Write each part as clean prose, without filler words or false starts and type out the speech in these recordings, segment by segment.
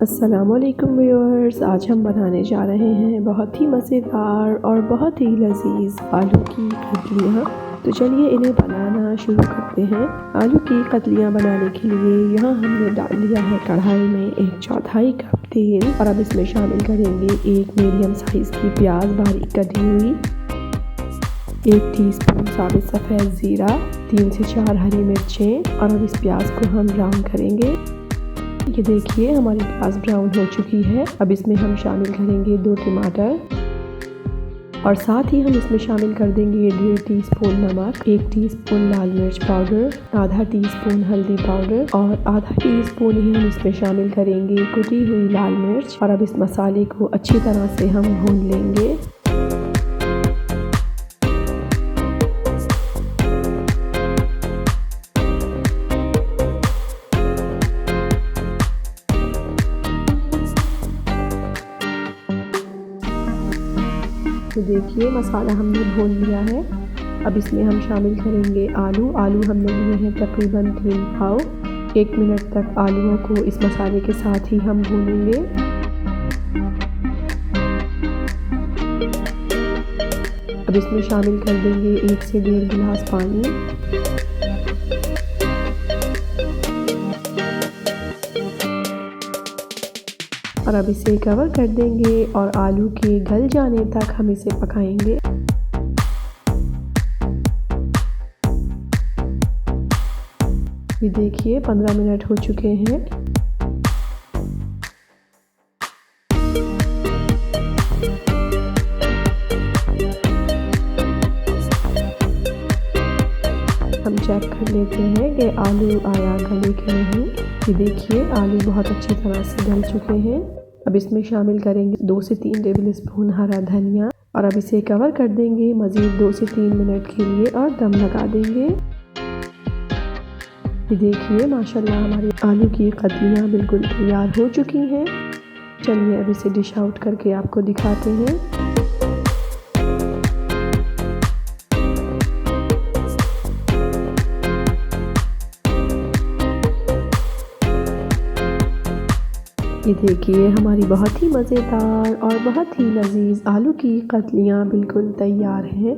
अस्सलामुअलैकुम व्यूअर्स, आज हम बनाने जा रहे हैं बहुत ही मज़ेदार और बहुत ही लजीज आलू की कतलियाँ। तो चलिए इन्हें बनाना शुरू करते हैं। आलू की कतलियाँ बनाने के लिए यहाँ हमने डाल लिया है कढ़ाई में 1/4 कप तेल और अब इसमें शामिल करेंगे 1 मीडियम साइज़ की प्याज बारीक कटी हुई, 1 टीस्पून साबित सफ़ेद ज़ीरा, 3 से 4 हरी मिर्चें और अब इस प्याज को हम ब्राउन करेंगे। ये देखिए हमारी प्याज ब्राउन हो चुकी है। अब इसमें हम शामिल करेंगे 2 टमाटर और साथ ही हम इसमें शामिल कर देंगे 1.5 टीस्पून नमक, 1 टीस्पून लाल मिर्च पाउडर, आधा टीस्पून हल्दी पाउडर और आधा टीस्पून ही हम इसमें शामिल करेंगे कुटी हुई लाल मिर्च। और अब इस मसाले को अच्छी तरह से हम भून लेंगे। तो देखिए मसाला हमने भून लिया है। अब इसमें हम शामिल करेंगे आलू हमने लिए हैं तकरीबन 3 पाव। 1 मिनट तक आलूओं को इस मसाले के साथ ही हम भूनेंगे। अब इसमें शामिल कर देंगे 1 से 1.5 गिलास पानी। और अब इसे कवर कर देंगे और आलू के गल जाने तक हम इसे पकाएंगे। ये देखिए 15 मिनट हो चुके हैं। हम चेक कर लेते हैं कि आलू आया गले के नहीं। ये देखिए आलू बहुत अच्छी तरह से गल चुके हैं। अब इसमें शामिल करेंगे 2 से 3 टेबल स्पून हरा धनिया और अब इसे कवर कर देंगे मज़ीद 2 से 3 मिनट के लिए और दम लगा देंगे। ये देखिए माशाल्लाह हमारी आलू की कतलियाँ बिल्कुल तैयार हो चुकी हैं। चलिए अब इसे डिश आउट करके आपको दिखाते हैं। ये देखिए हमारी बहुत ही मज़ेदार और बहुत ही लजीज आलू की कतलियाँ बिल्कुल तैयार हैं।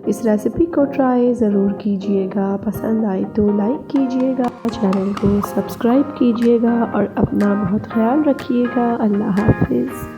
इस रेसिपी को ट्राई ज़रूर कीजिएगा। पसंद आए तो लाइक कीजिएगा, चैनल को सब्सक्राइब कीजिएगा और अपना बहुत ख्याल रखिएगा। अल्लाह हाफिज़।